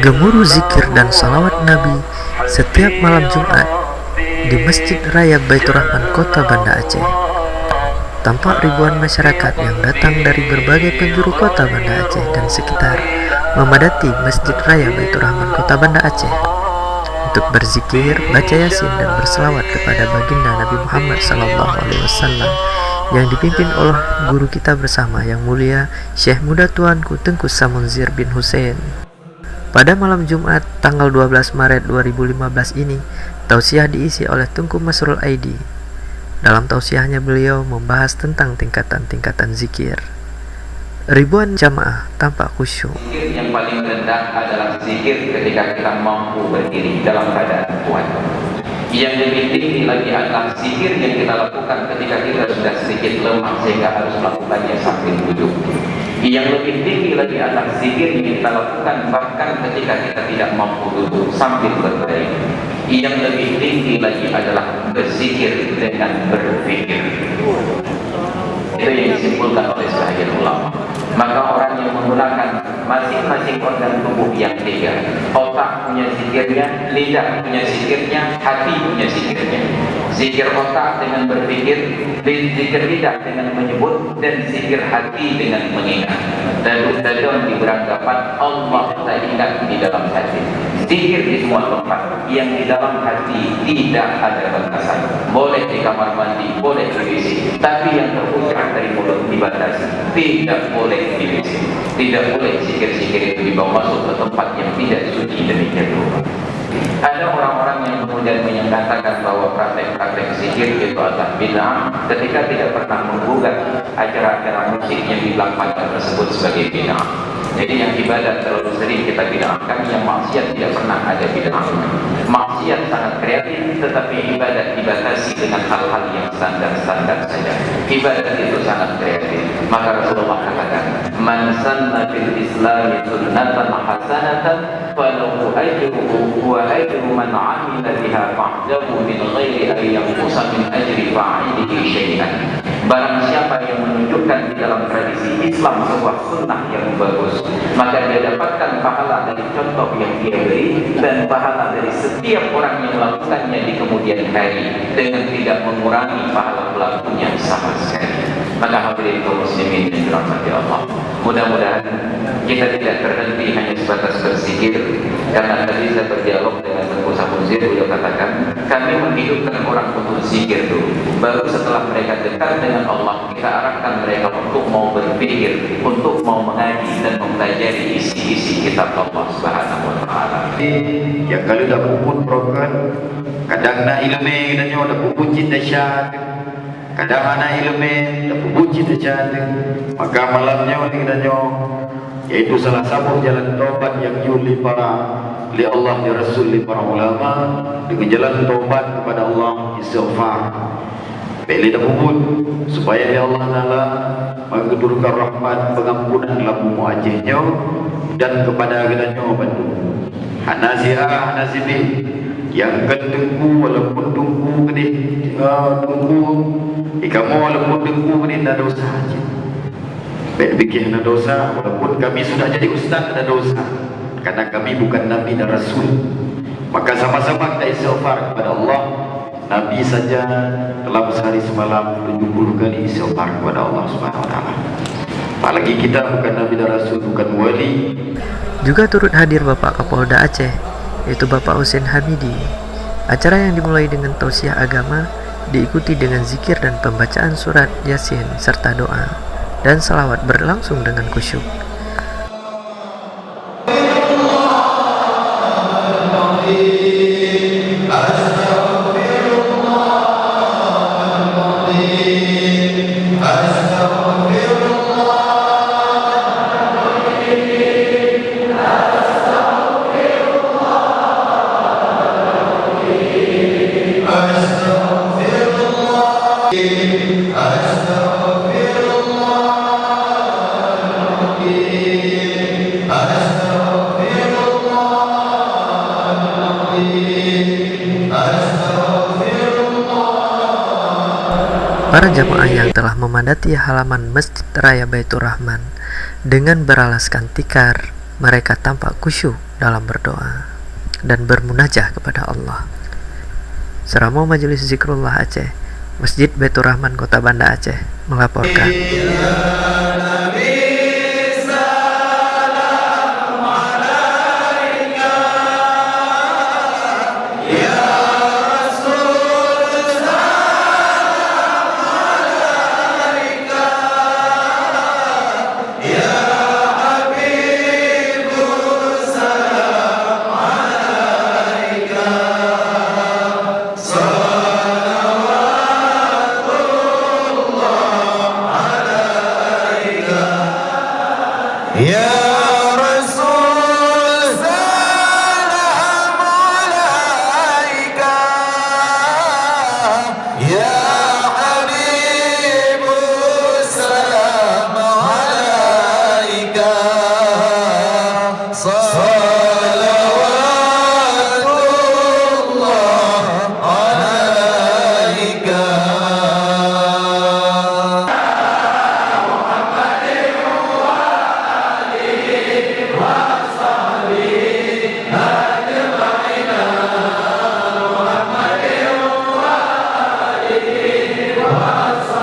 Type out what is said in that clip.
Gemuruh zikir dan salawat Nabi setiap malam Jumat di Masjid Raya Baitur Rahman, Kota Banda Aceh. Tampak ribuan masyarakat yang datang dari berbagai penjuru kota Banda Aceh dan sekitar memadati Masjid Raya Baitur Rahman, Kota Banda Aceh untuk berzikir, baca Yasin dan berselawat kepada baginda Nabi Muhammad SAW yang dipimpin oleh guru kita bersama yang mulia Syekh Muda Tuanku Tengku Samunzir bin Hussein. Pada malam Jumat tanggal 12 Maret 2015 ini, tausiah diisi oleh Tengku Masrul Aidi. Dalam tausiahnya beliau membahas tentang tingkatan-tingkatan zikir. Ribuan jamaah tampak khusyuk. Zikir yang paling rendah adalah zikir ketika kita mampu berdiri dalam keadaan kuat. Yang lebih tinggi lagi adalah zikir yang kita lakukan ketika kita sudah sedikit lemah sehingga harus melakukannya sambil duduk. Yang lebih tinggi lagi adalah zikir yang kita lakukan bahkan ketika kita tidak mampu duduk sambil berbaring. Yang lebih tinggi lagi adalah berzikir dengan berpikir. Itu yang disimpulkan oleh sebagian ulama. Maka orang yang menggunakan masing-masing organ tubuh yang tiga, otak punya zikirnya, lidah punya zikirnya, hati punya zikirnya. Zikir otak dengan berpikir, zikir lidah dengan menyebut, dan zikir hati dengan mengingat. Dan di beranggapan Allah tak ingat di dalam hati. Zikir di semua tempat, yang di dalam hati tidak ada batasan. Boleh di kamar mandi, boleh di WC, tapi yang terucap dari mulut dibatasi. Tidak boleh di WC. Tidak boleh zikir-zikir itu dibawa masuk ke tempat yang tidak suci demikian rupa. Ada orang-orang yang kemudian menyatakan bahwa praktek-praktek zikir itu adalah bid'ah ketika tidak pernah menggugat acara-acara musik yang dilambangkan tersebut sebagai bid'ah. Jadi yang ibadat terlalu sering kita bid'ahkan, yang maksiat tidak pernah ada bid'ah. Maksiat sangat kreatif, tetapi ibadat dibatasi dengan hal-hal yang standar-standar saja. Ibadat itu sangat kreatif. Maka Rasulullah katakan, "Man sanna fil Islam sunnatan hasanatan falahu ajruhu wa ajru man 'amila biha fa'jabu min ghairi an yanqusa min ajri fa'ilihi syai'an." Barang siapa yang menunjukkan di dalam tradisi Islam sebuah sunnah yang bagus, maka dia dapatkan pahala dari contoh yang dia beri dan pahala dari setiap orang yang melakukannya di kemudian hari dengan tidak mengurangi pahala pelakunya sama sekali. Maka hadirin kaum muslimin yang dirahmati Allah, mudah-mudahan kita tidak terhenti hanya sebatas berzikir, karena tadi saya berdialog dengan Tengku Samunzir, beliau katakan kami menghidupkan orang untuk zikir dulu, baru setelah mereka dekat dengan Allah kita arahkan mereka untuk mau berpikir, untuk mau mengaji dan mempelajari isi-isi kitab Allah Subhanahu wa taala. Yang kalau dah puput prokan, kadang nak ilmu dan nyo dah puput cinta syad, kadang anak ilmu dah puput cinta syad, maka malamnya dan nyo yaitu salah satu jalan taubat yang diuli para li Allah di Rasul li para ulama dengan jalan taubat kepada Allah, istighfar. Pilih dah puput supaya ya Allah Taala menggedurkan rahmat pengampunan dalam bumi Acehnya dan kepada kedannya bantu. Hanasiah hanasibi yang ketengku walaupun tunggu gede tunggu ikamu walaupun tunggu gede ada dosa aja. Baik fikir ada dosa walaupun kami sudah jadi ustaz ada dosa karena kami bukan nabi dan rasul. Maka sama-sama kita istighfar kepada Allah. Nabi saja dalam sehari semalam 70 kali istighfar kepada Allah Subhanahu wa taala. Apalagi kita bukan nabi dan rasul, bukan wali. Juga turut hadir Bapak Kapolda Aceh, yaitu Bapak Husein Hamidi. Acara yang dimulai dengan tausiah agama diikuti dengan zikir dan pembacaan surat Yasin serta doa dan salawat berlangsung dengan khusyuk. Para jamaah yang telah memadati halaman Masjid Raya Baitur Rahman dengan beralaskan tikar, mereka tampak khusyuk dalam berdoa dan bermunajah kepada Allah. Seramo Majelis Zikrullah Aceh, Masjid Baitur Rahman Kota Banda Aceh melaporkan.